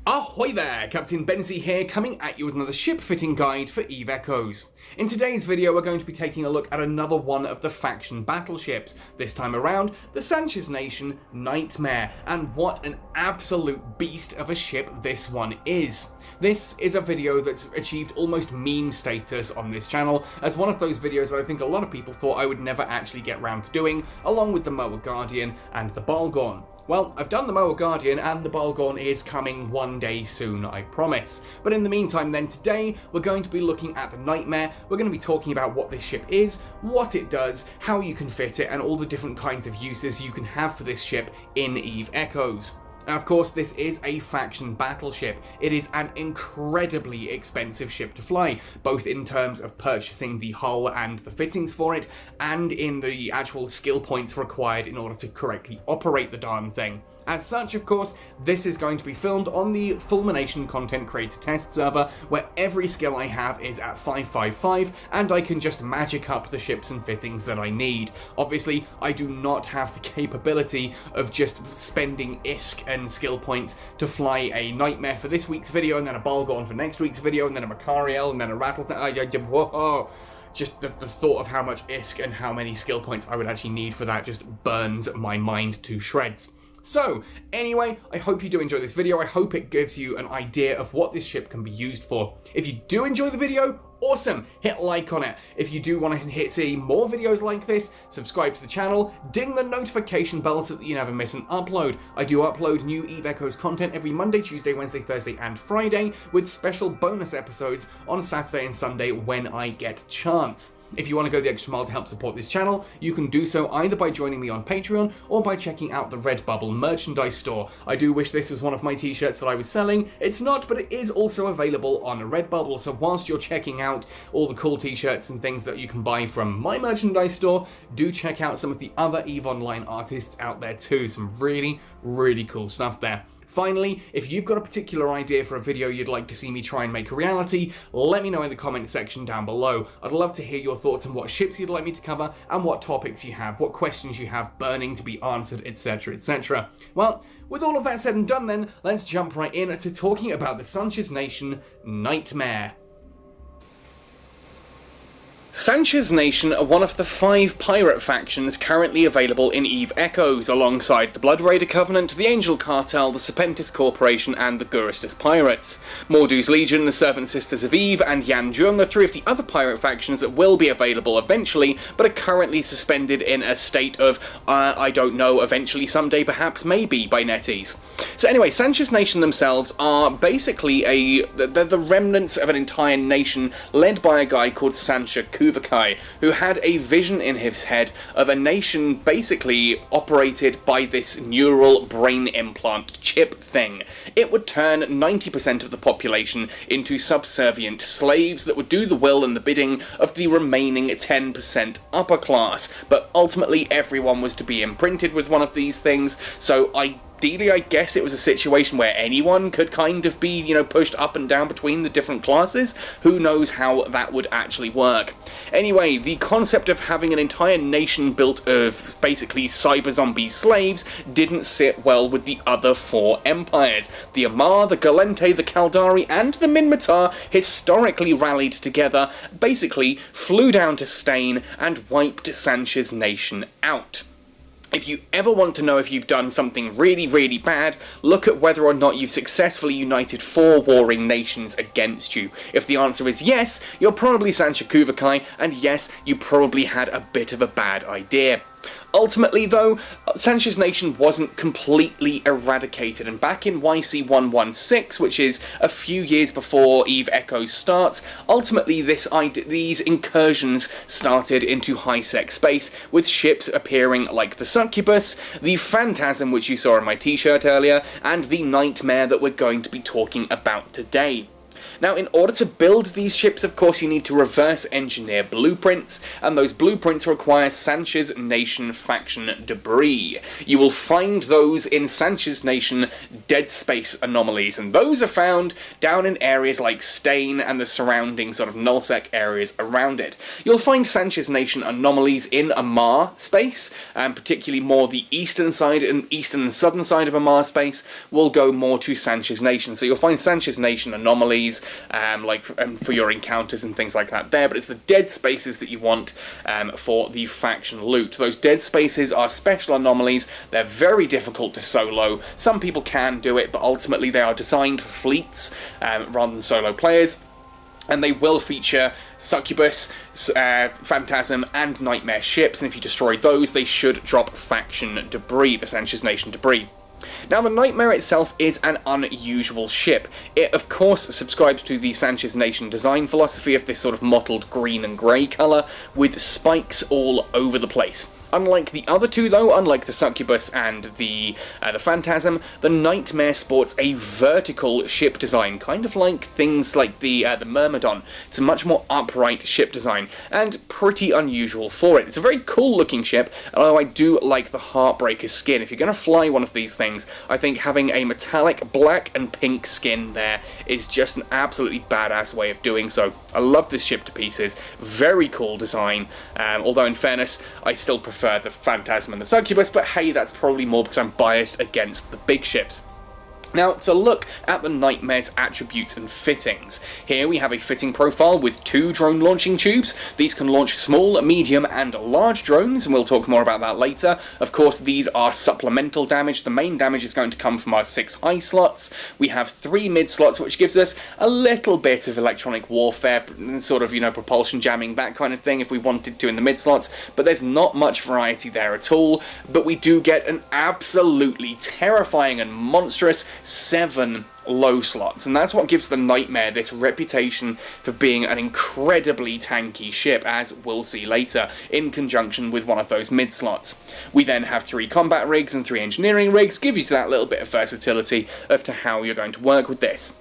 Ahoy there, Captain Benzie here, coming at you with another ship fitting guide for EVE Echoes. In today's video we're going to be taking a look at another one of the faction battleships, this time around the Sanchez Nation Nightmare, and what an absolute beast of a ship this one is. This is a video that's achieved almost meme status on this channel, as one of those videos that I think a lot of people thought I would never actually get round to doing, along with the Moa Guardian and the Balgorn. Well, I've done the Moa Guardian and the Balgorn is coming one day soon, I promise. But in the meantime then, today we're going to be looking at the Nightmare. We're going to be talking about what this ship is, what it does, how you can fit it, and all the different kinds of uses you can have for this ship in EVE Echoes. Now, of course, this is a faction battleship. It is an incredibly expensive ship to fly, both in terms of purchasing the hull and the fittings for it, and in the actual skill points required in order to correctly operate the darn thing. As such, of course, this is going to be filmed on the Fulmination Content Creator Test server, where every skill I have is at 555, and I can just magic up the ships and fittings that I need. Obviously, I do not have the capability of just spending ISK and skill points to fly a Nightmare for this week's video, and then a Balgorn for next week's video, and then a Macariel, and then a Rattlesnake. Whoa! Just the thought of how much ISK and how many skill points I would actually need for that just burns my mind to shreds. So, anyway, I hope you do enjoy this video. I hope it gives you an idea of what this ship can be used for. If you do enjoy the video, awesome! Hit like on it. If you do want to see more videos like this, subscribe to the channel, ding the notification bell so that you never miss an upload. I do upload new EVE Echoes content every Monday, Tuesday, Wednesday, Thursday, and Friday, with special bonus episodes on Saturday and Sunday when I get a chance. If you want to go the extra mile to help support this channel, you can do so either by joining me on Patreon or by checking out the Redbubble merchandise store. I do wish this was one of my t-shirts that I was selling. It's not, but it is also available on Redbubble, so whilst you're checking out all the cool t-shirts and things that you can buy from my merchandise store, do check out some of the other EVE Online artists out there too. Some really, really cool stuff there. Finally, if you've got a particular idea for a video you'd like to see me try and make a reality, let me know in the comment section down below. I'd love to hear your thoughts on what ships you'd like me to cover and what topics you have, what questions you have burning to be answered, etc, etc. Well, with all of that said and done then, let's jump right in to talking about the Sanchez Nation Nightmare. Sanchez Nation are one of the 5 pirate factions currently available in EVE Echoes, alongside the Blood Raider Covenant, the Angel Cartel, the Serpentis Corporation, and the Guristas Pirates. Mordu's Legion, the Servant Sisters of Eve, and Yanjung are 3 of the other pirate factions that will be available eventually, but are currently suspended in a state of, I don't know, eventually, someday, perhaps, maybe, by NetEase. So anyway, Sanchez Nation themselves are basically they're the remnants of an entire nation led by a guy called Sancha Kuvakai, who had a vision in his head of a nation basically operated by this neural brain implant chip thing. It would turn 90% of the population into subservient slaves that would do the will and the bidding of the remaining 10% upper class, but ultimately everyone was to be imprinted with one of these things, so ideally, I guess it was a situation where anyone could kind of be, pushed up and down between the different classes. Who knows how that would actually work. Anyway, the concept of having an entire nation built of basically cyber zombie slaves didn't sit well with the other 4 empires. The Amar, the Galente, the Caldari, and the Minmatar historically rallied together, basically flew down to Stain and wiped Sanchez Nation out. If you ever want to know if you've done something really, really bad, look at whether or not you've successfully united 4 warring nations against you. If the answer is yes, you're probably Sancha Kuvakai, and yes, you probably had a bit of a bad idea. Ultimately, though, Sanchez Nation wasn't completely eradicated, and back in YC116, which is a few years before EVE Echoes starts, ultimately these incursions started into high-sec space, with ships appearing like the Succubus, the Phantasm, which you saw in my t-shirt earlier, and the Nightmare that we're going to be talking about today. Now, in order to build these ships, of course, you need to reverse engineer blueprints, and those blueprints require Sanchez Nation faction debris. You will find those in Sanchez Nation dead space anomalies, and those are found down in areas like Stain and the surrounding sort of nullsec areas around it. You'll find Sanchez Nation anomalies in Amar space, and particularly more the eastern side and southern side of Amar space will go more to Sanchez Nation. So you'll find Sanchez Nation anomalies for your encounters and things like that there, but it's the dead spaces that you want for the faction loot. Those dead spaces are special anomalies. They're very difficult to solo. Some people can do it, but ultimately they are designed for fleets rather than solo players. And they will feature Succubus, Phantasm, and Nightmare ships, and if you destroy those, they should drop faction debris, the Sanchez Nation debris. Now, the Nightmare itself is an unusual ship. It, of course, subscribes to the Sanchez Nation design philosophy of this sort of mottled green and grey colour, with spikes all over the place. Unlike the other two, though, unlike the Succubus and the Phantasm, the Nightmare sports a vertical ship design, kind of like things like the Myrmidon. It's a much more upright ship design, and pretty unusual for it. It's a very cool-looking ship, although I do like the Heartbreaker skin. If you're going to fly one of these things, I think having a metallic black and pink skin there is just an absolutely badass way of doing so. I love this ship to pieces. Very cool design, although in fairness, I still prefer the Phantasm and the Succubus, but hey, that's probably more because I'm biased against the big ships. Now, to look at the Nightmare's attributes and fittings. Here we have a fitting profile with 2 drone launching tubes. These can launch small, medium, and large drones, and we'll talk more about that later. Of course, these are supplemental damage. The main damage is going to come from our 6 high slots. We have 3 mid slots, which gives us a little bit of electronic warfare, sort of, you know, propulsion jamming, that kind of thing, if we wanted to in the mid slots, but there's not much variety there at all. But we do get an absolutely terrifying and monstrous 7 low slots, and that's what gives the Nightmare this reputation for being an incredibly tanky ship, as we'll see later, in conjunction with one of those mid slots. We then have 3 combat rigs and 3 engineering rigs, give you that little bit of versatility as to how you're going to work with this.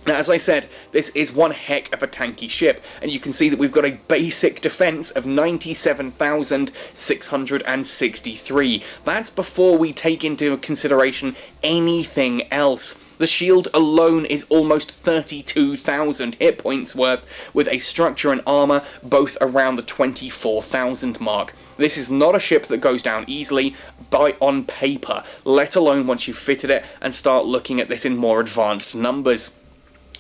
Now, as I said, this is one heck of a tanky ship, and you can see that we've got a basic defense of 97,663. That's before we take into consideration anything else. The shield alone is almost 32,000 hit points worth, with a structure and armour both around the 24,000 mark. This is not a ship that goes down easily on paper, let alone once you've fitted it and start looking at this in more advanced numbers.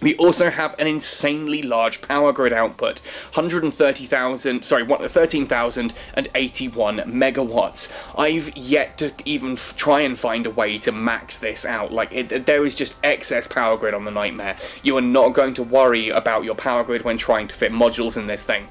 We also have an insanely large power grid output, 13,081 megawatts. I've yet to even try and find a way to max this out. There is just excess power grid on the Nightmare. You are not going to worry about your power grid when trying to fit modules in this thing.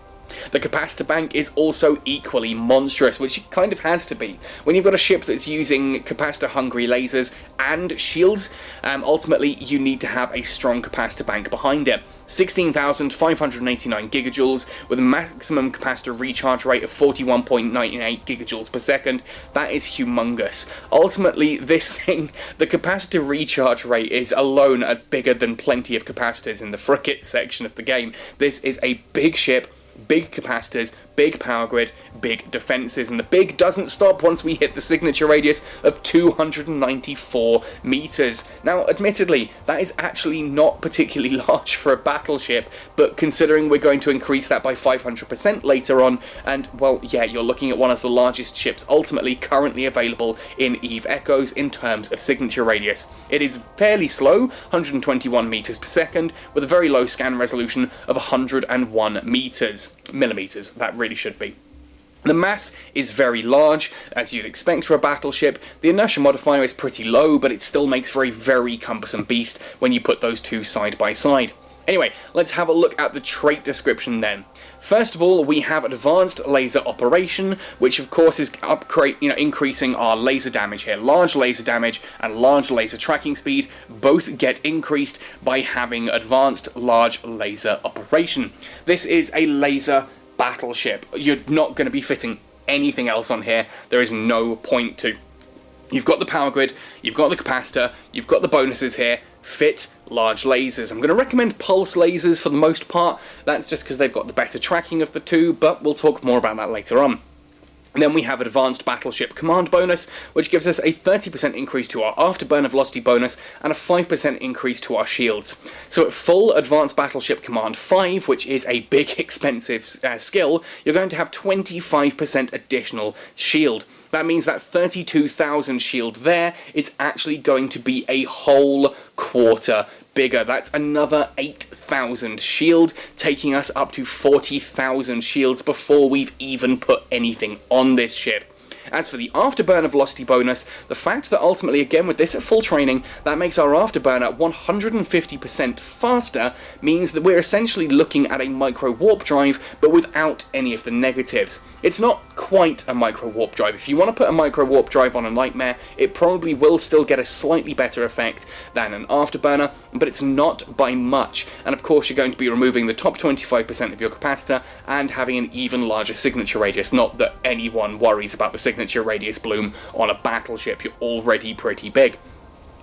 The capacitor bank is also equally monstrous, which it kind of has to be. When you've got a ship that's using capacitor-hungry lasers and shields, ultimately you need to have a strong capacitor bank behind it. 16,589 gigajoules with a maximum capacitor recharge rate of 41.98 gigajoules per second. That is humongous. Ultimately, this thing, the capacitor recharge rate is alone bigger than plenty of capacitors in the frigate section of the game. This is a big ship, big capacitors, big power grid, big defences, and the big doesn't stop once we hit the signature radius of 294 metres. Now, admittedly, that is actually not particularly large for a battleship, but considering we're going to increase that by 500% later on, and, well, yeah, you're looking at one of the largest ships ultimately currently available in EVE Echoes in terms of signature radius. It is fairly slow, 121 metres per second, with a very low scan resolution of 101 millimetres. That really should be. The mass is very large, as you'd expect for a battleship. The inertia modifier is pretty low, but it still makes for a very cumbersome beast when you put those two side by side. Anyway, let's have a look at the trait description then. First of all, we have advanced laser operation, which of course is increasing our laser damage here. Large laser damage and large laser tracking speed both get increased by having advanced large laser operation. This is a laser battleship. You're not going to be fitting anything else on here. There is no point to. You've got the power grid, you've got the capacitor, you've got the bonuses here. Fit large lasers. I'm going to recommend pulse lasers for the most part. That's just because they've got the better tracking of the two, but we'll talk more about that later on. And then we have Advanced Battleship Command bonus, which gives us a 30% increase to our afterburner velocity bonus and a 5% increase to our shields. So at full Advanced Battleship Command 5, which is a big expensive skill, you're going to have 25% additional shield. That means that 32,000 shield there is actually going to be a whole quarter bigger. That's another 8,000 shield, taking us up to 40,000 shields before we've even put anything on this ship. As for the afterburner velocity bonus, the fact that ultimately, again with this at full training, that makes our afterburner 150% faster means that we're essentially looking at a micro warp drive, but without any of the negatives. It's not quite a micro warp drive. If you want to put a micro warp drive on a Nightmare, it probably will still get a slightly better effect than an afterburner, but it's not by much. And of course you're going to be removing the top 25% of your capacitor and having an even larger signature radius. Not that anyone worries about the signature radius bloom on a battleship, you're already pretty big.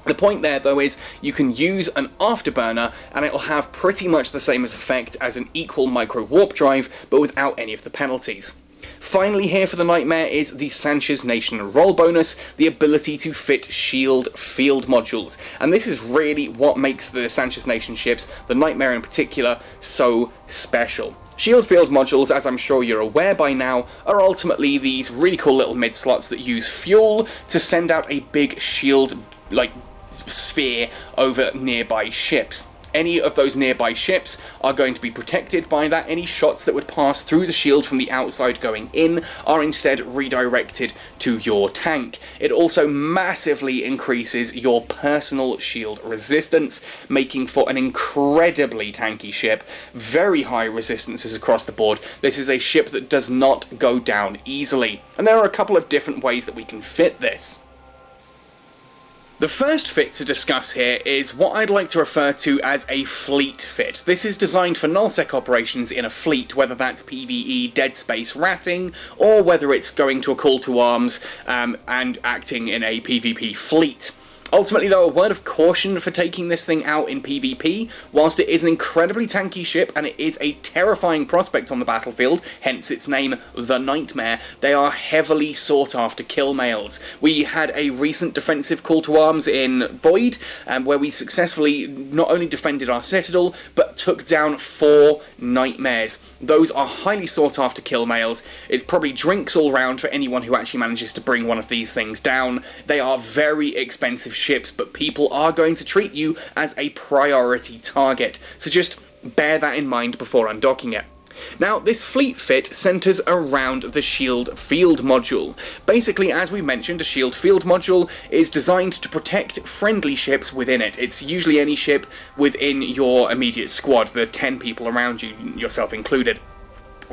The point there, though, is you can use an afterburner and it will have pretty much the same effect as an equal micro warp drive, but without any of the penalties. Finally here for the Nightmare is the Sanchez Nation roll bonus, the ability to fit shield field modules. And this is really what makes the Sanchez Nation ships, the Nightmare in particular, so special. Shield field modules, as I'm sure you're aware by now, are ultimately these really cool little mid-slots that use fuel to send out a big shield, like, sphere over nearby ships. Any of those nearby ships are going to be protected by that. Any shots that would pass through the shield from the outside going in are instead redirected to your tank. It also massively increases your personal shield resistance, making for an incredibly tanky ship. Very high resistances across the board. This is a ship that does not go down easily. And there are a couple of different ways that we can fit this. The first fit to discuss here is what I'd like to refer to as a fleet fit. This is designed for nullsec operations in a fleet, whether that's PvE, dead space ratting, or whether it's going to a call to arms and acting in a PvP fleet. Ultimately, though, a word of caution for taking this thing out in PvP. Whilst it is an incredibly tanky ship and it is a terrifying prospect on the battlefield, hence its name, the Nightmare, they are heavily sought after kill mails. We had a recent defensive call to arms in Void, where we successfully not only defended our Citadel, but took down 4 Nightmares. Those are highly sought after kill mails. It's probably drinks all round for anyone who actually manages to bring one of these things down. They are very expensive ships, but people are going to treat you as a priority target, so just bear that in mind before undocking it. Now, this fleet fit centres around the shield field module. Basically, as we mentioned, a shield field module is designed to protect friendly ships within it. It's usually any ship within your immediate squad, the 10 people around you, yourself included.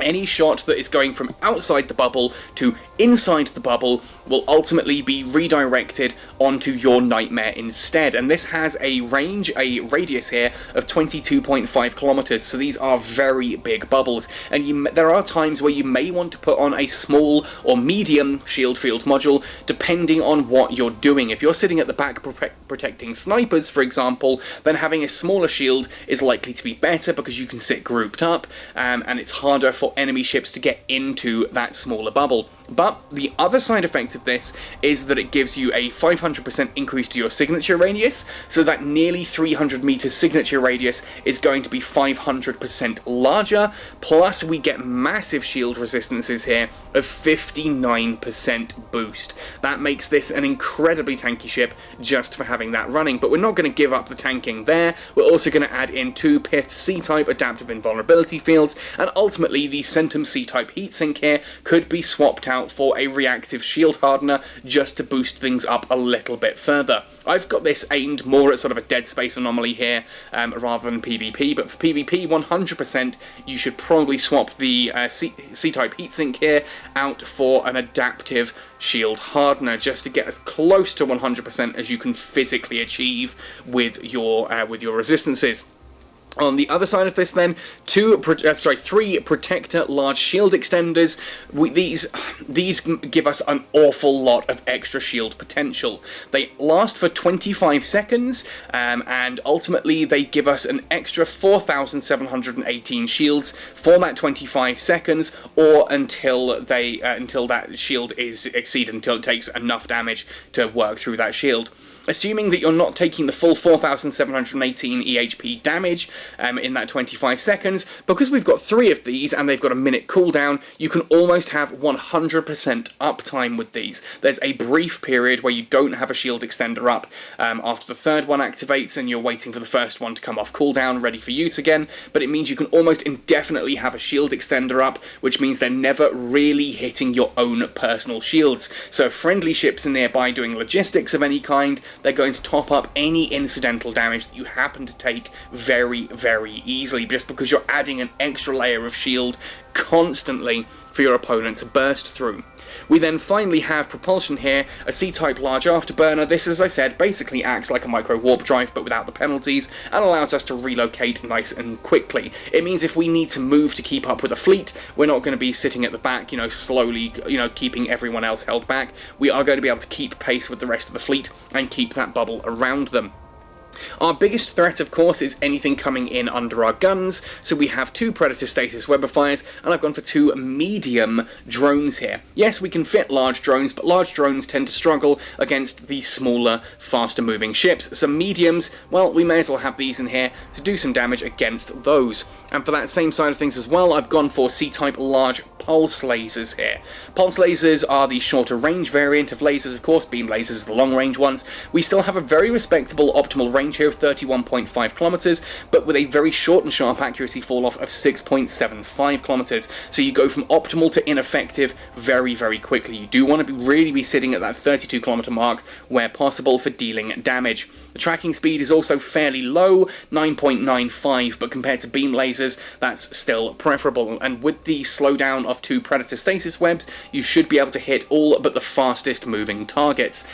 Any shot that is going from outside the bubble to inside the bubble will ultimately be redirected onto your Nightmare instead. And this has a radius here of 22.5 kilometers, so these are very big bubbles. And there are times where you may want to put on a small or medium shield field module, depending on what you're doing. If you're sitting at the back protecting snipers, for example, then having a smaller shield is likely to be better because you can sit grouped up, and it's harder for enemy ships to get into that smaller bubble. But the other side effect of this is that it gives you a 500% increase to your signature radius, so that nearly 300 meters signature radius is going to be 500% larger, plus we get massive shield resistances here of 59% boost. That makes this an incredibly tanky ship just for having that running, but we're not going to give up the tanking there. We're also going to add in 2 Pith C-type adaptive invulnerability fields, and ultimately the Centum C-type heatsink here could be swapped out for a reactive shield hardener just to boost things up a little bit further. I've got this aimed more at sort of a dead space anomaly here rather than PvP, but for PvP 100% you should probably swap the C-type heatsink here out for an adaptive shield hardener just to get as close to 100% as you can physically achieve with your resistances. On the other side of this then, three Protector large shield extenders. These give us an awful lot of extra shield potential. They last for 25 seconds, and ultimately they give us an extra 4,718 shields for that 25 seconds, or until that shield is exceeded, until it takes enough damage to work through that shield. Assuming that you're not taking the full 4,718 EHP damage in that 25 seconds, because we've got 3 of these and they've got a minute cooldown, you can almost have 100% uptime with these. There's a brief period where you don't have a shield extender up after the third one activates and you're waiting for the first one to come off cooldown, ready for use again, but it means you can almost indefinitely have a shield extender up, which means they're never really hitting your own personal shields. So if friendly ships are nearby doing logistics of any kind, they're going to top up any incidental damage that you happen to take very, very easily, just because you're adding an extra layer of shield constantly for your opponent to burst through. We then finally have propulsion here, a C-type large afterburner. This, as I said, basically acts like a micro warp drive but without the penalties, and allows us to relocate nice and quickly. It means if we need to move to keep up with a fleet, we're not going to be sitting at the back, slowly, keeping everyone else held back. We are going to be able to keep pace with the rest of the fleet and keep that bubble around them. Our biggest threat, of course, is anything coming in under our guns, so we have 2 Predator Stasis Webifiers, and I've gone for 2 medium drones here. Yes, we can fit large drones, but large drones tend to struggle against the smaller, faster-moving ships. So mediums, well, we may as well have these in here to do some damage against those. And for that same side of things as well, I've gone for C-type large pulse lasers here. Pulse lasers are the shorter range variant of lasers, of course. Beam lasers are the long range ones. We still have a very respectable optimal range here of 31.5 kilometers, but with a very short and sharp accuracy fall off of 6.75 kilometers. So you go from optimal to ineffective very, very quickly. You do want to really be sitting at that 32 kilometer mark where possible for dealing damage. The tracking speed is also fairly low, 9.95, but compared to beam lasers, that's still preferable. And with the slowdown of 2 Predator Stasis Webs, you should be able to hit all but the fastest moving targets,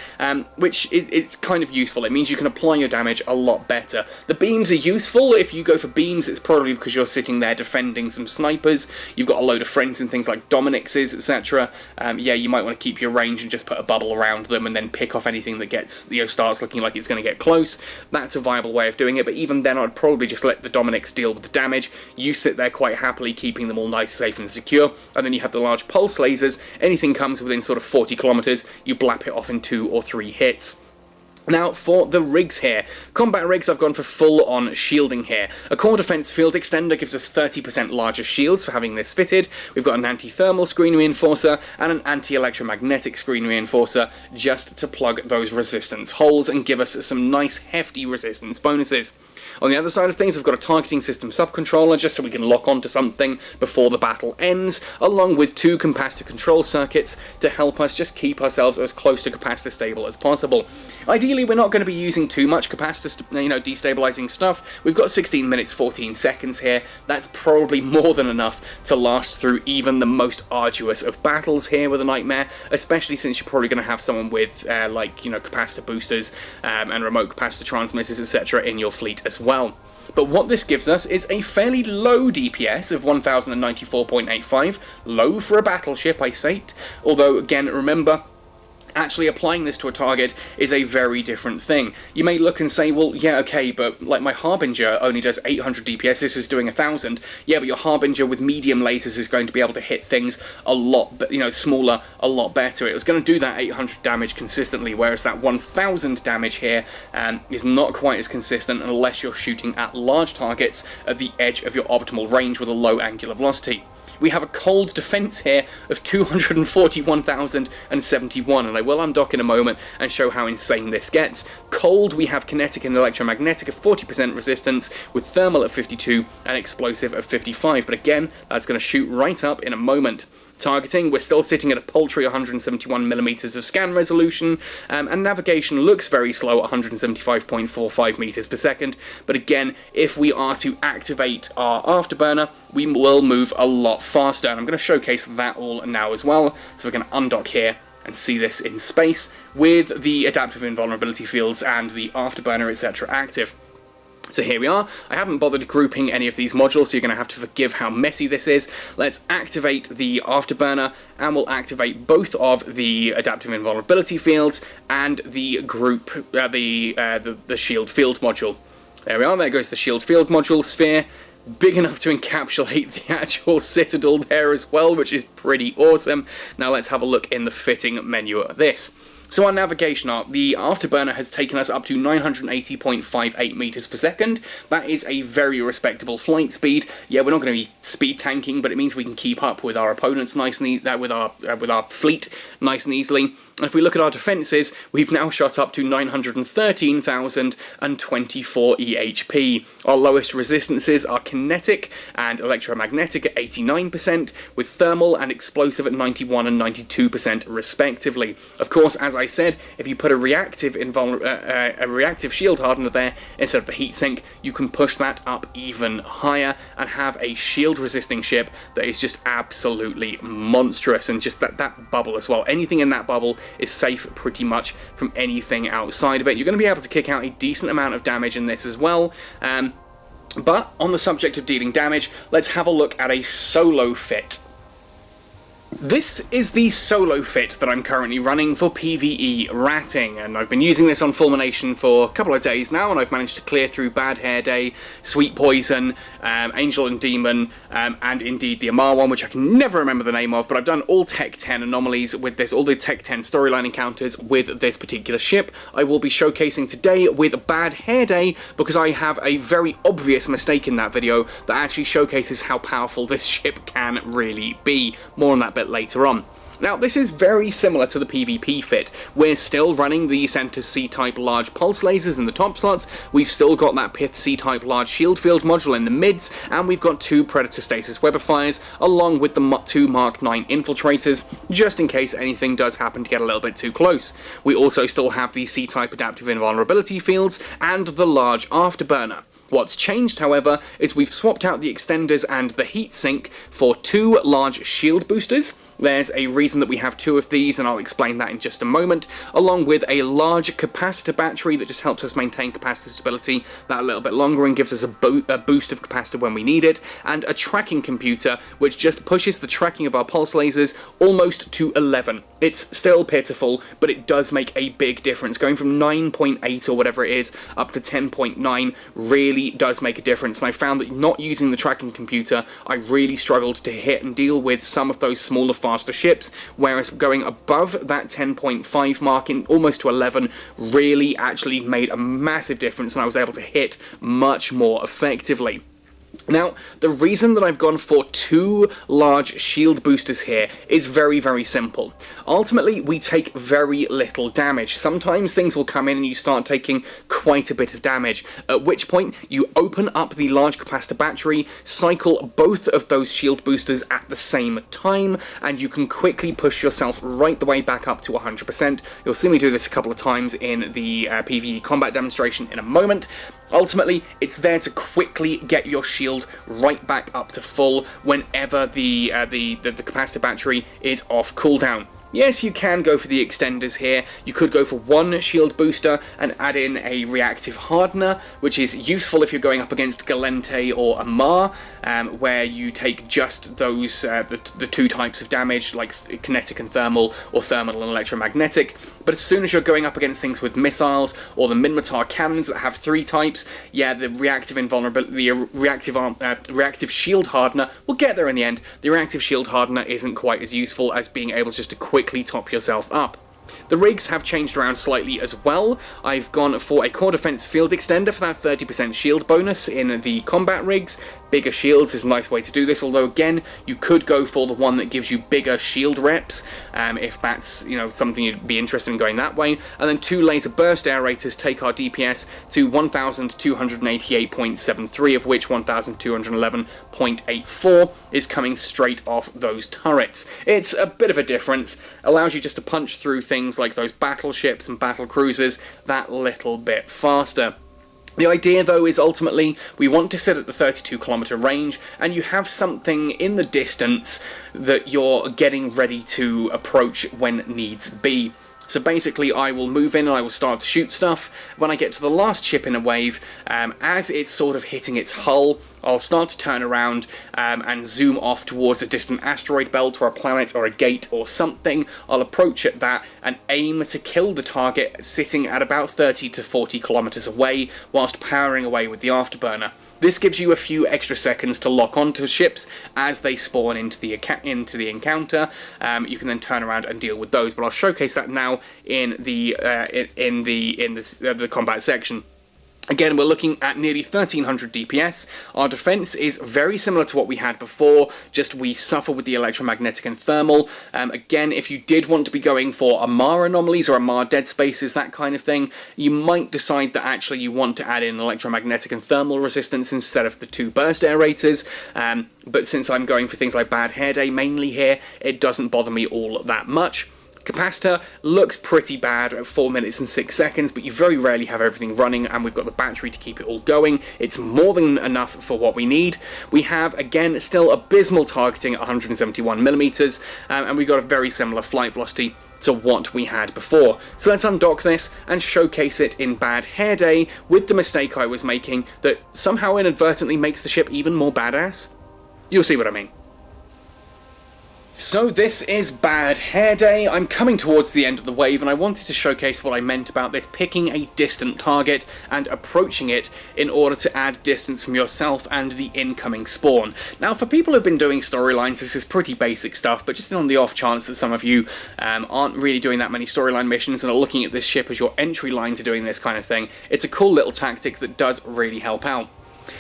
which is kind of useful. It means you can apply your damage a lot better. The beams are useful. If you go for beams, it's probably because you're sitting there defending some snipers. You've got a load of friends and things like Dominic's, etc. Yeah, you might want to keep your range and just put a bubble around them and then pick off anything that gets, starts looking like it's going to get close. That's a viable way of doing it, but even then I'd probably just let the Dominic's deal with the damage. You sit there quite happily, keeping them all nice, safe and secure, and then you have the large pulse lasers. Anything comes within sort of 40 kilometers, you blap it off in 2 or 3 hits. Now, for the rigs here. Combat rigs, I've gone for full-on shielding here. A core defense field extender gives us 30% larger shields for having this fitted. We've got an anti-thermal screen reinforcer and an anti-electromagnetic screen reinforcer just to plug those resistance holes and give us some nice hefty resistance bonuses. On the other side of things, I've got a targeting system subcontroller just so we can lock onto something before the battle ends, along with 2 capacitor control circuits to help us just keep ourselves as close to capacitor stable as possible. Ideally, we're not going to be using too much capacitor, destabilizing stuff. We've got 16 minutes 14 seconds here. That's probably more than enough to last through even the most arduous of battles here with a Nightmare, especially since you're probably going to have someone with capacitor boosters and remote capacitor transmitters, etc. in your fleet as well. But what this gives us is a fairly low DPS of 1094.85, low for a battleship, I state, although again, remember, actually applying this to a target is a very different thing. You may look and say, well, yeah, okay, but like my Harbinger only does 800 DPS, this is doing 1000. Yeah, but your Harbinger with medium lasers is going to be able to hit things a lot, smaller, a lot better. It was going to do that 800 damage consistently, whereas that 1000 damage here is not quite as consistent unless you're shooting at large targets at the edge of your optimal range with a low angular velocity. We have a cold defense here of 241,071, and I will undock in a moment and show how insane this gets. Cold, we have kinetic and electromagnetic of 40% resistance, with thermal at 52 and explosive at 55, but again, that's going to shoot right up in a moment. Targeting, we're still sitting at a paltry 171mm of scan resolution, and navigation looks very slow at 175.45 meters per second, but again, if we are to activate our afterburner, we will move a lot faster, and I'm going to showcase that all now as well, so we're going to undock here and see this in space with the adaptive invulnerability fields and the afterburner, etc. active. So here we are. I haven't bothered grouping any of these modules, so you're going to have to forgive how messy this is. Let's activate the Afterburner, and we'll activate both of the Adaptive Invulnerability fields and the group, the Shield Field module. There we are, there goes the Shield Field module sphere. Big enough to encapsulate the actual Citadel there as well, which is pretty awesome. Now let's have a look in the fitting menu at this. So our navigation arc, the Afterburner has taken us up to 980.58 meters per second. That is a very respectable flight speed. Yeah, we're not going to be speed tanking, but it means we can keep up with our opponents nice and with our fleet nice and easily. And if we look at our defences, we've now shot up to 913,024 EHP. Our lowest resistances are kinetic and electromagnetic at 89%, with thermal and explosive at 91 and 92% respectively. Of course, as I said, if you put a reactive shield hardener there instead of the heatsink, you can push that up even higher and have a shield resisting ship that is just absolutely monstrous. And just that bubble as well, anything in that bubble is safe pretty much from anything outside of it. You're going to be able to kick out a decent amount of damage in this as well. But on the subject of dealing damage, let's have a look at a solo fit. This is the solo fit that I'm currently running for PvE ratting, and I've been using this on Fulmination for a couple of days now, and I've managed to clear through Bad Hair Day, Sweet Poison, Angel and Demon, and indeed the Amar one, which I can never remember the name of, but I've done all Tech 10 anomalies with this, all the Tech 10 storyline encounters with this particular ship. I will be showcasing today with Bad Hair Day, because I have a very obvious mistake in that video that actually showcases how powerful this ship can really be. More on that bit later on. Now, this is very similar to the PvP fit. We're still running the Center C-type large pulse lasers in the top slots, we've still got that Pith C-type large shield field module in the mids, and we've got 2 Predator Stasis Webifiers, along with the 2 Mark 9 infiltrators, just in case anything does happen to get a little bit too close. We also still have the C-type Adaptive Invulnerability fields, and the large Afterburner. What's changed, however, is we've swapped out the extenders and the heatsink for 2 large shield boosters. There's a reason that we have 2 of these, and I'll explain that in just a moment, along with a large capacitor battery that just helps us maintain capacitor stability that little bit longer and gives us a boost of capacitor when we need it, and a tracking computer which just pushes the tracking of our pulse lasers almost to 11. It's still pitiful, but it does make a big difference. Going from 9.8 or whatever it is up to 10.9 really does make a difference, and I found that not using the tracking computer, I really struggled to hit and deal with some of those smaller, faster ships, whereas going above that 10.5 mark in almost to 11 really actually made a massive difference, and I was able to hit much more effectively. Now, the reason that I've gone for 2 large shield boosters here is very, very simple. Ultimately, we take very little damage. Sometimes things will come in and you start taking quite a bit of damage, at which point you open up the large capacitor battery, cycle both of those shield boosters at the same time, and you can quickly push yourself right the way back up to 100%. You'll see me do this a couple of times in the PvE combat demonstration in a moment. Ultimately, it's there to quickly get your shield right back up to full whenever the capacitor battery is off cooldown. Yes, you can go for the extenders here. You could go for 1 shield booster and add in a reactive hardener, which is useful if you're going up against Galente or Amar, where you take just those the 2 types of damage, like kinetic and thermal, or thermal and electromagnetic. But as soon as you're going up against things with missiles, or the Minmatar cannons that have 3 types, yeah, the reactive invulnerability, the reactive shield hardener will get there in the end. The reactive shield hardener isn't quite as useful as being able just to quickly top yourself up. The rigs have changed around slightly as well. I've gone for a core defense field extender for that 30% shield bonus in the combat rigs. Bigger shields is a nice way to do this, although again, you could go for the one that gives you bigger shield reps, if that's, you know, something you'd be interested in going that way. And then 2 laser burst aerators take our DPS to 1,288.73, of which 1,211.84 is coming straight off those turrets. It's a bit of a difference, allows you just to punch through things like those battleships and battle cruisers that little bit faster. The idea, though, is ultimately we want to sit at the 32-kilometer range, and you have something in the distance that you're getting ready to approach when needs be. So basically I will move in and I will start to shoot stuff. When I get to the last ship in a wave, as it's sort of hitting its hull, I'll start to turn around and zoom off towards a distant asteroid belt or a planet or a gate or something. I'll approach at that and aim to kill the target sitting at about 30 to 40 kilometers away whilst powering away with the afterburner. This gives you a few extra seconds to lock onto ships as they spawn into the encounter. You can then turn around and deal with those, but I'll showcase that now in the combat section. Again, we're looking at nearly 1300 DPS. Our defense is very similar to what we had before, just we suffer with the electromagnetic and thermal. Again, if you did want to be going for Amar anomalies or Amar dead spaces, that kind of thing, you might decide that actually you want to add in electromagnetic and thermal resistance instead of the 2 burst aerators. But since I'm going for things like Bad Hair Day mainly here, it doesn't bother me all that much. Capacitor looks pretty bad at 4 minutes and 6 seconds, but you very rarely have everything running, and we've got the battery to keep it all going. It's more than enough for what we need. We have, again, still abysmal targeting at 171mm, and we've got a very similar flight velocity to what we had before. So let's undock this and showcase it in Bad Hair Day with the mistake I was making that somehow inadvertently makes the ship even more badass. You'll see what I mean. So this is Bad Hair Day. I'm coming towards the end of the wave and I wanted to showcase what I meant about this, picking a distant target and approaching it in order to add distance from yourself and the incoming spawn. Now for people who've been doing storylines, this is pretty basic stuff, but just on the off chance that some of you aren't really doing that many storyline missions and are looking at this ship as your entry line to doing this kind of thing, it's a cool little tactic that does really help out.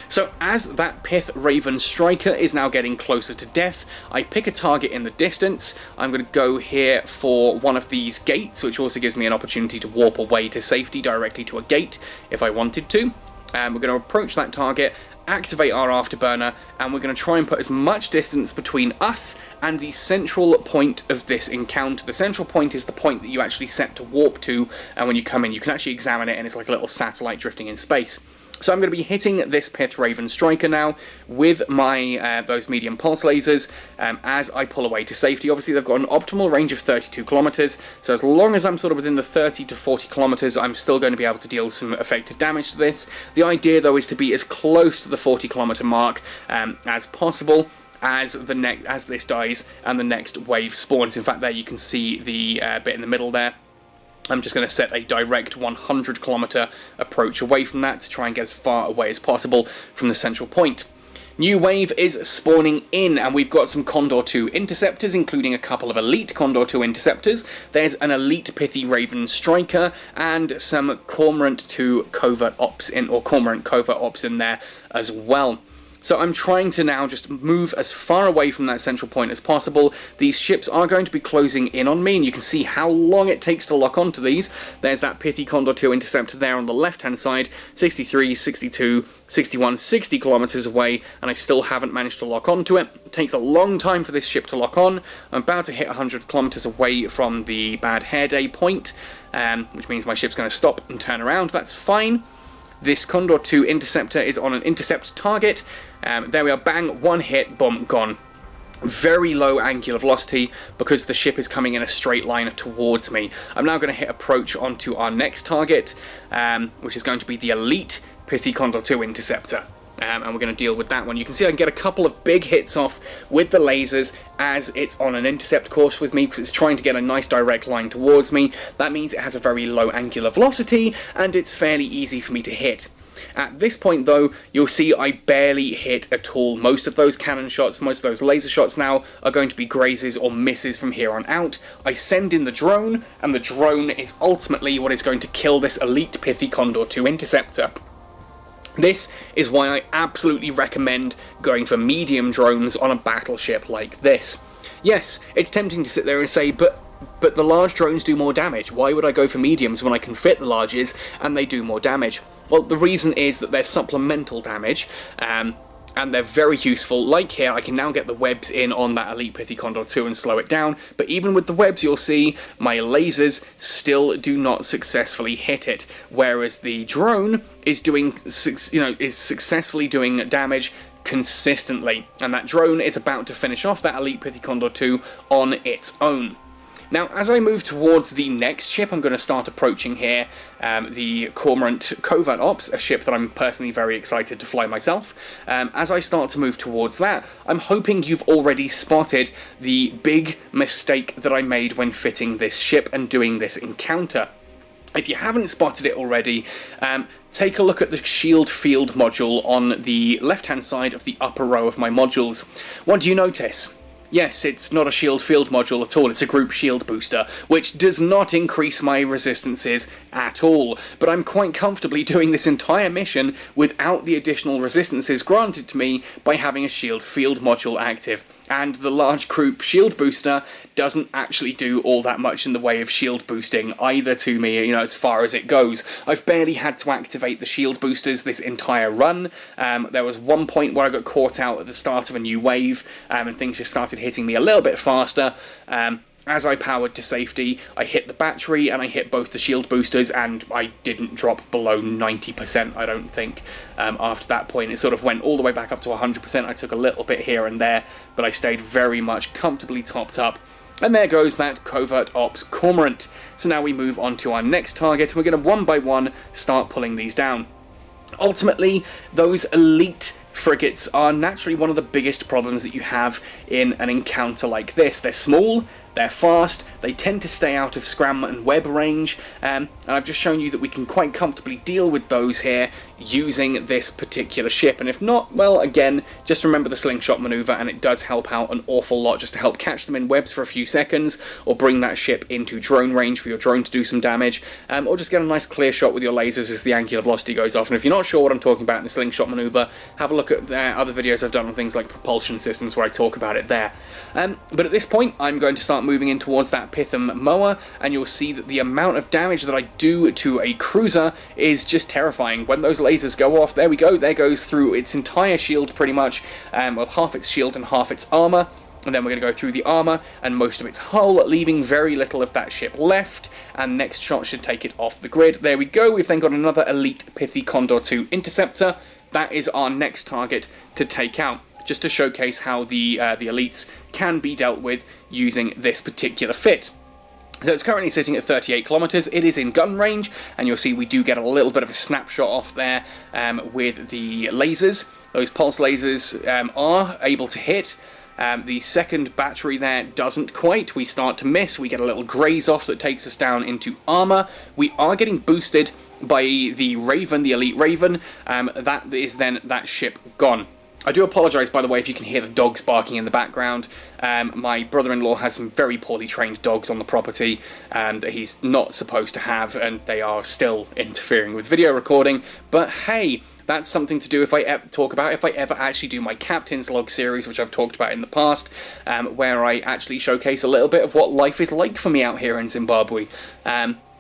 So as that Pith Raven Striker is now getting closer to death, I pick a target in the distance. I'm going to go here for one of these gates, which also gives me an opportunity to warp away to safety directly to a gate if I wanted to. We're going to approach that target, activate our afterburner, and we're going to try and put as much distance between us and the central point of this encounter. The central point is the point that you actually set to warp to, and when you come in you can actually examine it and it's like a little satellite drifting in space. So I'm going to be hitting this Pith Raven Striker now with my those medium pulse lasers as I pull away to safety. Obviously they've got an optimal range of 32 kilometers, so as long as I'm sort of within the 30 to 40 kilometers, I'm still going to be able to deal some effective damage to this. The idea though is to be as close to the 40 kilometer mark as possible as this dies and the next wave spawns. In fact, there you can see the bit in the middle there. I'm just going to set a direct 100 kilometer approach away from that to try and get as far away as possible from the central point. New wave is spawning in, and we've got some Condor 2 interceptors, including a couple of elite Condor 2 interceptors. There's an elite Pithy Raven Striker and some Cormorant 2 covert ops Cormorant covert ops in there as well. So I'm trying to now just move as far away from that central point as possible. These ships are going to be closing in on me, and you can see how long it takes to lock onto these. There's that Pithy Condor 2 interceptor there on the left-hand side, 63, 62, 61, 60 kilometers away, and I still haven't managed to lock onto it. It takes a long time for this ship to lock on. I'm about to hit 100 kilometers away from the Bad Hair Day point, which means my ship's going to stop and turn around. That's fine. This Condor 2 interceptor is on an intercept target. There we are, bang, one hit, boom, gone. Very low angular velocity because the ship is coming in a straight line towards me. I'm now going to hit approach onto our next target, which is going to be the elite Pithy Condor 2 interceptor. And we're going to deal with that one. You can see I can get a couple of big hits off with the lasers as it's on an intercept course with me because it's trying to get a nice direct line towards me. That means it has a very low angular velocity and it's fairly easy for me to hit. At this point though, you'll see I barely hit at all. Most of those cannon shots, most of those laser shots now are going to be grazes or misses from here on out. I send in the drone, and the drone is ultimately what is going to kill this elite Pithy Condor 2 interceptor. This is why I absolutely recommend going for medium drones on a battleship like this. Yes, it's tempting to sit there and say, but the large drones do more damage. Why would I go for mediums when I can fit the larges and they do more damage? Well, the reason is that they're supplemental damage, and they're very useful. Like here, I can now get the webs in on that elite Pithy Condor 2 and slow it down, but even with the webs, you'll see my lasers still do not successfully hit it, whereas the drone is successfully doing damage consistently, and that drone is about to finish off that elite Pithy Condor 2 on its own. Now, as I move towards the next ship, I'm going to start approaching here the Cormorant Covert Ops, a ship that I'm personally very excited to fly myself. As I start to move towards that, I'm hoping you've already spotted the big mistake that I made when fitting this ship and doing this encounter. If you haven't spotted it already, take a look at the shield field module on the left-hand side of the upper row of my modules. What do you notice? Yes, it's not a shield field module at all, it's a group shield booster, which does not increase my resistances at all, but I'm quite comfortably doing this entire mission without the additional resistances granted to me by having a shield field module active. And the large group shield booster doesn't actually do all that much in the way of shield boosting either to me, as far as it goes. I've barely had to activate the shield boosters this entire run. There was one point where I got caught out at the start of a new wave, and things just started hitting me a little bit faster. As I powered to safety, I hit the battery and I hit both the shield boosters, and I didn't drop below 90%, I don't think. After that point, it sort of went all the way back up to 100%. I took a little bit here and there, but I stayed very much comfortably topped up. And there goes that Covert Ops Cormorant. So now we move on to our next target, and we're going to one by one start pulling these down. Ultimately, those elite frigates are naturally one of the biggest problems that you have in an encounter like this. They're small, they're fast, they tend to stay out of scram and web range, and I've just shown you that we can quite comfortably deal with those here using this particular ship. And if not, well, again, just remember the slingshot maneuver, and it does help out an awful lot just to help catch them in webs for a few seconds, or bring that ship into drone range for your drone to do some damage, or just get a nice clear shot with your lasers as the angular velocity goes off. And if you're not sure what I'm talking about in the slingshot maneuver, have a look at other videos I've done on things like propulsion systems where I talk about it there. But at this point, I'm going to start moving in towards that Pitham mower, and you'll see that the amount of damage that I do to a cruiser is just terrifying. When those lasers go off, there we go, there goes through its entire shield pretty much, well, half its shield and half its armour, and then we're going to go through the armour and most of its hull, leaving very little of that ship left, and next shot should take it off the grid. There we go, we've then got another elite Pithy Condor 2 interceptor. That is our next target to take out, just to showcase how the elites can be dealt with using this particular fit. So it's currently sitting at 38 kilometers. It is in gun range, and you'll see we do get a little bit of a snapshot off there with the lasers. Those pulse lasers are able to hit. The second battery there doesn't quite. We start to miss. We get a little graze off that takes us down into armor. We are getting boosted by the Raven, the elite Raven. That is then that ship gone. I do apologise, by the way, if you can hear the dogs barking in the background. My brother-in-law has some very poorly trained dogs on the property that he's not supposed to have, and they are still interfering with video recording. But hey, that's something to do if I ever actually do my Captain's Log series, which I've talked about in the past, where I actually showcase a little bit of what life is like for me out here in Zimbabwe.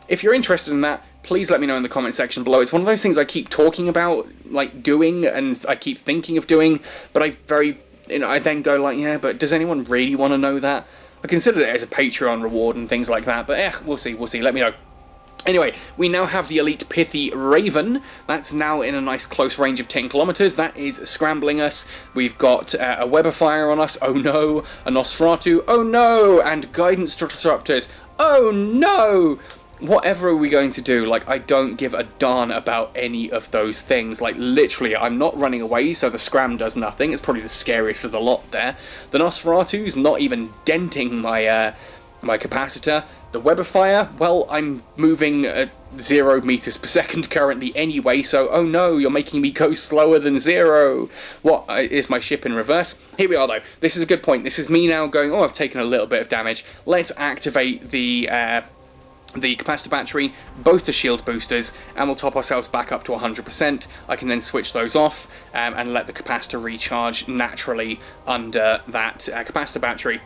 If you're interested in that, please let me know in the comment section below. It's one of those things I keep talking about, like, doing, and I keep thinking of doing, but I then go like, yeah, but does anyone really want to know that? I considered it as a Patreon reward and things like that, but we'll see, let me know. Anyway, we now have the elite Pithy Raven. That's now in a nice close range of 10 kilometers. That is scrambling us. We've got a Weber fire on us. Oh no. A Nosferatu. Oh no. And guidance disruptors. Oh no. Whatever are we going to do? Like, I don't give a darn about any of those things. Like, literally, I'm not running away, so the scram does nothing. It's probably the scariest of the lot there. The Nosferatu's not even denting my my capacitor. The Weber fire, well, I'm moving at 0 meters per second currently anyway, so oh no, you're making me go slower than 0. What, is my ship in reverse? Here we are though. This is a good point. This is me now going, oh, I've taken a little bit of damage. Let's activate the capacitor battery, both the shield boosters, and we'll top ourselves back up to 100%. I can then switch those off and let the capacitor recharge naturally under that capacitor battery.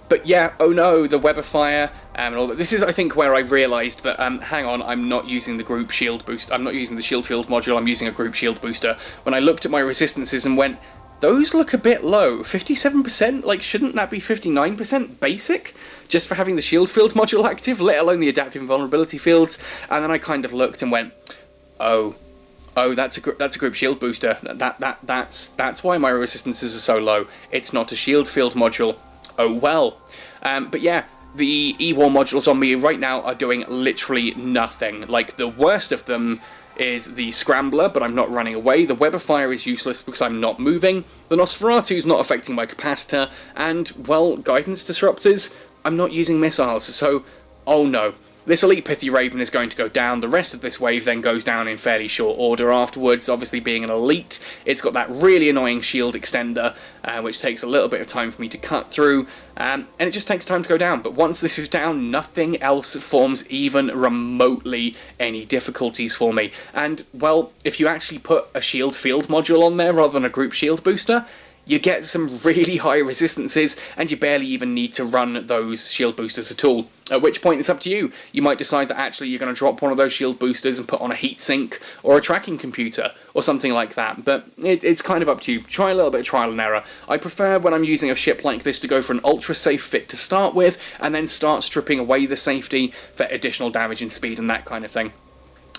But yeah, oh no, the Weber fire and all that. This is, I think, where I realised that, hang on, I'm not using the group shield boost. I'm not using the shield field module, I'm using a group shield booster. When I looked at my resistances and went, those look a bit low. 57%? Like, shouldn't that be 59% basic? Just for having the shield field module active, let alone the adaptive invulnerability fields. And then I kind of looked and went, oh, that's a group shield booster. That's why my resistances are so low. It's not a shield field module. Oh well. But yeah, the E-War modules on me right now are doing literally nothing. Like, the worst of them is the Scrambler, but I'm not running away. The Web of Fire is useless because I'm not moving. The Nosferatu is not affecting my capacitor. And, well, Guidance Disruptors, I'm not using missiles, so, oh no. This Elite Pithy Raven is going to go down. The rest of this wave then goes down in fairly short order afterwards. Obviously, being an elite, it's got that really annoying shield extender, which takes a little bit of time for me to cut through, and it just takes time to go down. But once this is down, nothing else forms even remotely any difficulties for me. And, well, if you actually put a shield field module on there rather than a group shield booster, you get some really high resistances, and you barely even need to run those shield boosters at all. At which point, it's up to you. You might decide that actually you're going to drop one of those shield boosters and put on a heatsink or a tracking computer or something like that. But it's kind of up to you. Try a little bit of trial and error. I prefer, when I'm using a ship like this, to go for an ultra-safe fit to start with, and then start stripping away the safety for additional damage and speed and that kind of thing.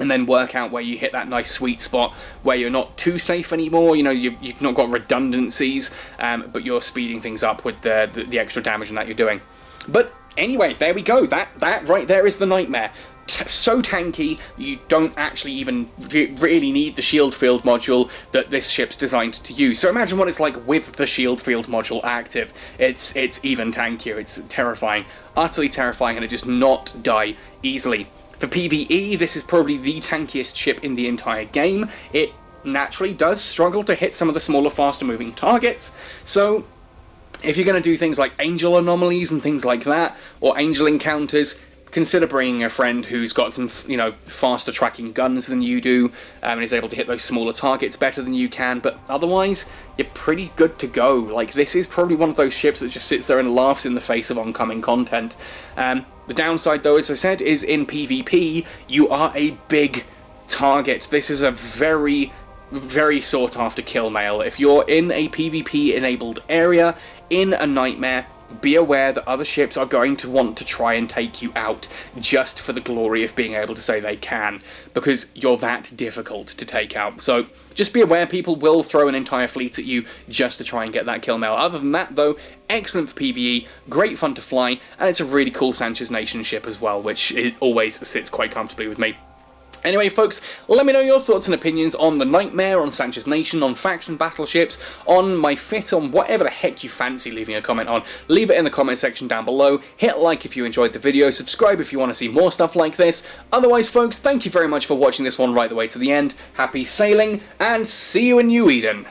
And then work out where you hit that nice sweet spot where you're not too safe anymore. You know, you've not got redundancies, but you're speeding things up with the extra damage that you're doing. But anyway, there we go. That right there is the Nightmare. So tanky, you don't actually even really need the shield field module that this ship's designed to use. So imagine what it's like with the shield field module active. It's even tankier. It's terrifying, utterly terrifying, and it does not die easily. For PvE, this is probably the tankiest ship in the entire game. It naturally does struggle to hit some of the smaller, faster-moving targets, so if you're going to do things like angel anomalies and things like that, or angel encounters, consider bringing a friend who's got some, you know, faster tracking guns than you do, and is able to hit those smaller targets better than you can, but otherwise, you're pretty good to go. Like, this is probably one of those ships that just sits there and laughs in the face of oncoming content. The downside, though, as I said, is in PvP, you are a big target. This is a very, very sought-after kill mail. If you're in a PvP-enabled area, in a Nightmare, be aware that other ships are going to want to try and take you out just for the glory of being able to say they can, because you're that difficult to take out. So just be aware people will throw an entire fleet at you just to try and get that kill mail. Other than that, though, excellent for PvE, great fun to fly, and it's a really cool Sanchez Nation ship as well, which always sits quite comfortably with me. Anyway, folks, let me know your thoughts and opinions on the Nightmare, on Sanchez Nation, on faction battleships, on my fit, on whatever the heck you fancy leaving a comment on. Leave it in the comment section down below. Hit like if you enjoyed the video, subscribe if you want to see more stuff like this. Otherwise, folks, thank you very much for watching this one right the way to the end. Happy sailing, and see you in New Eden.